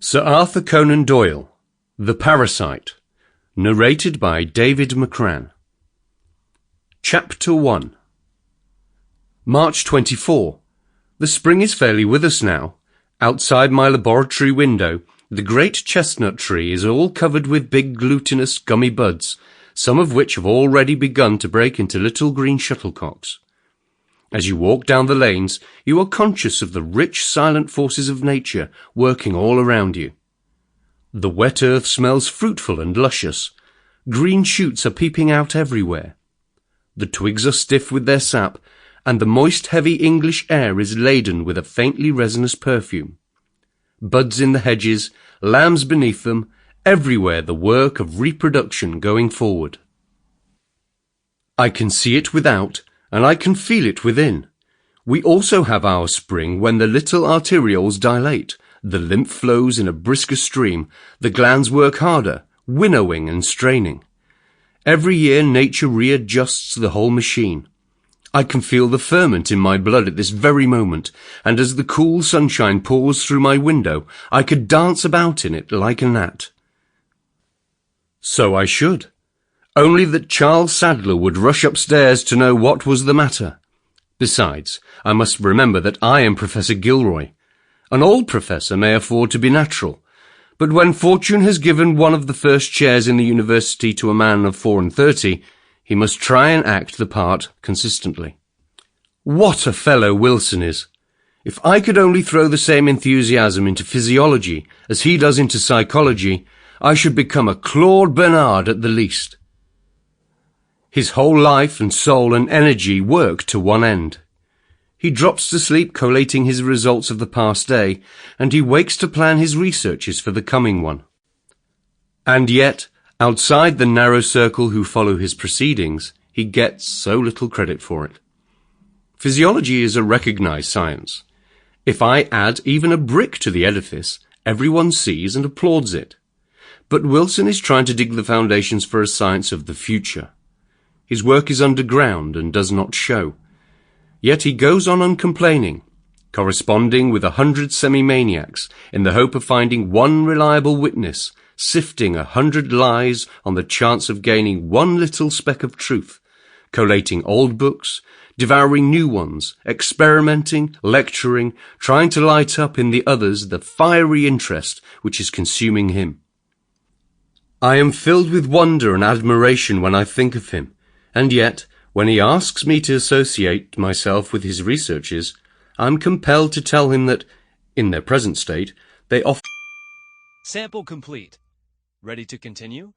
Sir Arthur Conan Doyle, The Parasite, narrated by David McCrann. Chapter 1. March 24. The spring is fairly with us now. Outside my laboratory window, the great chestnut tree is all covered with big glutinous gummy buds, some of which have already begun to break into little green shuttlecocks. As you walk down the lanes, you are conscious of the rich, silent forces of nature working all around you. The wet earth smells fruitful and luscious. Green shoots are peeping out everywhere. The twigs are stiff with their sap, and the moist, heavy English air is laden with a faintly resinous perfume. Buds in the hedges, lambs beneath them, everywhere the work of reproduction going forward. I can see it without, and I can feel it within. We also have our spring when the little arterioles dilate, the lymph flows in a brisker stream, the glands work harder, winnowing and straining. Every year nature readjusts the whole machine. I can feel the ferment in my blood at this very moment, and as the cool sunshine pours through my window, I could dance about in it like a gnat. So I should. Only that Charles Sadler would rush upstairs to know what was the matter. Besides, I must remember that I am Professor Gilroy. An old professor may afford to be natural, but when fortune has given one of the first chairs in the university to a man of 34, he must try and act the part consistently. What a fellow Wilson is! If I could only throw the same enthusiasm into physiology as he does into psychology, I should become a Claude Bernard at the least. His whole life and soul and energy work to one end. He drops to sleep collating his results of the past day, and he wakes to plan his researches for the coming one. And yet, outside the narrow circle who follow his proceedings, he gets so little credit for it. Physiology is a recognized science. If I add even a brick to the edifice, everyone sees and applauds it. But Wilson is trying to dig the foundations for a science of the future. His work is underground and does not show. Yet he goes on uncomplaining, corresponding with 100 semi-maniacs in the hope of finding one reliable witness, sifting 100 lies on the chance of gaining one little speck of truth, collating old books, devouring new ones, experimenting, lecturing, trying to light up in the others the fiery interest which is consuming him. I am filled with wonder and admiration when I think of him, and yet, when he asks me to associate myself with his researches, I am compelled to tell him that, in their present state, they offer... Sample complete. Ready to continue?